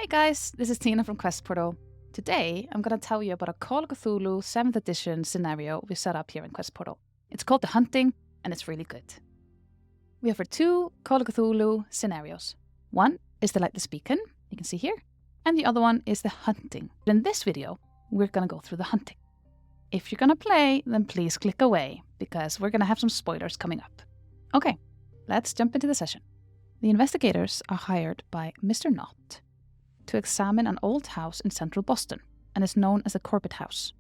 guys, this is Tina from Quest Portal. Today, I'm going to tell you about a Call of Cthulhu 7th edition scenario we set up here in Quest Portal. It's called The Hunting, and it's really good. We offer two Call of Cthulhu scenarios. One is the Lightless Beacon, you can see here, and the other one is The Hunting. In this video, we're going to go through The Hunting. If you're going to play, then please click away, because we're going to have some spoilers coming up. Okay, let's jump into the session. The investigators are hired by Mr. Knott to examine an old house in central Boston, and is known as the Corbitt House.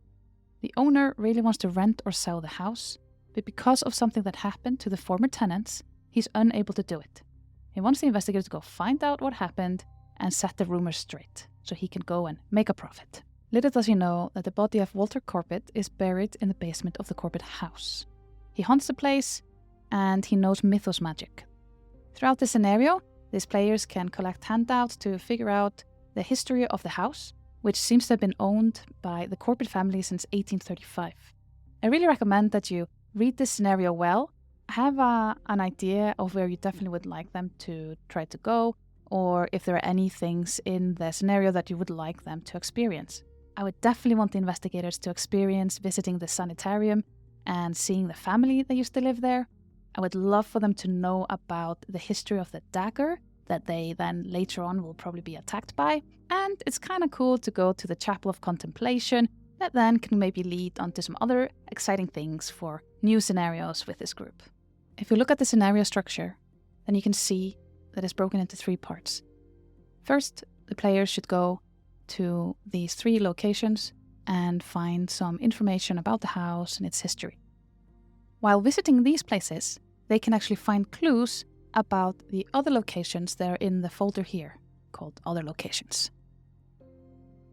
The owner really wants to rent or sell the house, but because of something that happened to the former tenants, he's unable to do it. He wants the investigators to go find out what happened and set the rumors straight, so he can go and make a profit. Little does he know that the body of Walter Corbitt is buried in the basement of the Corbitt House. He haunts the place, and he knows mythos magic. Throughout the scenario, these players can collect handouts to figure out the history of the house, which seems to have been owned by the Corbitt family since 1835. I really recommend that you read this scenario well, have an idea of where you definitely would like them to try to go, or if there are any things in the scenario that you would like them to experience. I would definitely want the investigators to experience visiting the sanitarium and seeing the family that used to live there. I would love for them to know about the history of the dagger that they then later on will probably be attacked by. And it's kind of cool to go to the Chapel of Contemplation that then can maybe lead onto some other exciting things for new scenarios with this group. If you look at the scenario structure, then you can see that it's broken into 3 parts. First, the players should go to these 3 locations and find some information about the house and its history. While visiting these places, they can actually find clues about the other locations that are in the folder here, called Other Locations.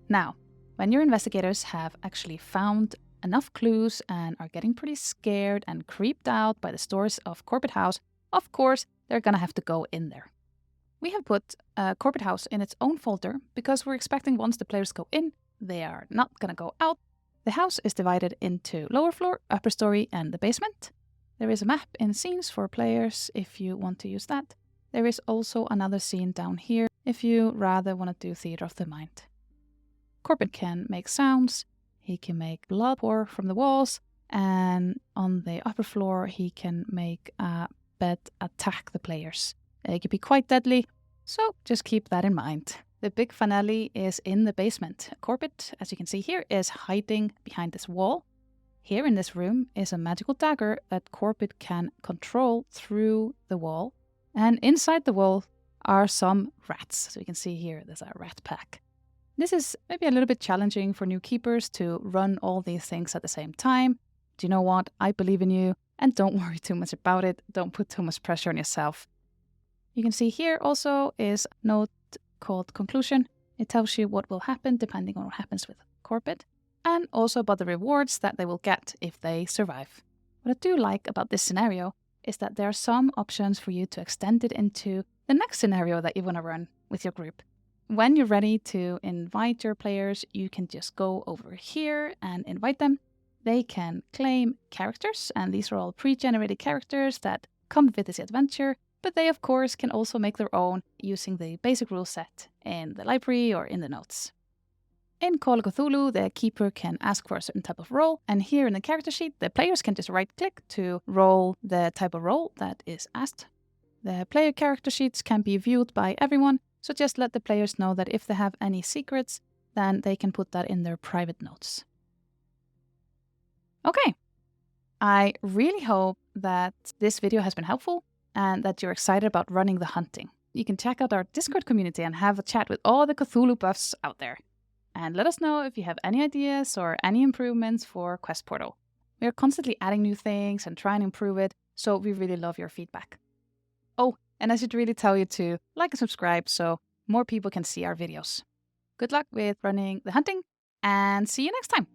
Now, when your investigators have actually found enough clues and are getting pretty scared and creeped out by the stores of Corbitt House, of course, they're gonna have to go in there. We have put Corbitt House in its own folder because we're expecting once the players go in, they are not gonna go out. The house is divided into lower floor, upper story, and the basement. There is a map in scenes for players if you want to use that. There is also another scene down here if you rather want to do theater of the mind. Corbitt can make sounds, he can make blood pour from the walls, and on the upper floor he can make a bed attack the players. It can be quite deadly, so just keep that in mind. The big finale is in the basement. Corbitt, as you can see here, is hiding behind this wall. Here in this room is a magical dagger that Corbitt can control through the wall. And inside the wall are some rats. So you can see here, there's a rat pack. This is maybe a little bit challenging for new keepers to run all these things at the same time. Do you know what? I believe in you, and don't worry too much about it. Don't put too much pressure on yourself. You can see here also is a note called Conclusion. It tells you what will happen depending on what happens with Corbitt, and also about the rewards that they will get if they survive. What I do like about this scenario is that there are some options for you to extend it into the next scenario that you want to run with your group. When you're ready to invite your players, you can just go over here and invite them. They can claim characters, and these are all pre-generated characters that come with this adventure, but they of course can also make their own using the Basic Ruleset in the library or in the notes. In Call of Cthulhu, the keeper can ask for a certain type of role, and here in the character sheet, the players can just right-click to roll the type of role that is asked. The player character sheets can be viewed by everyone, so just let the players know that if they have any secrets, then they can put that in their private notes. Okay, I really hope that this video has been helpful and that you're excited about running The Hunting. You can check out our Discord community and have a chat with all the Cthulhu buffs out there. And let us know if you have any ideas or any improvements for Quest Portal. We are constantly adding new things and trying to improve it, so we really love your feedback. Oh, and I should really tell you to like and subscribe so more people can see our videos. Good luck with running The Hunting, and see you next time!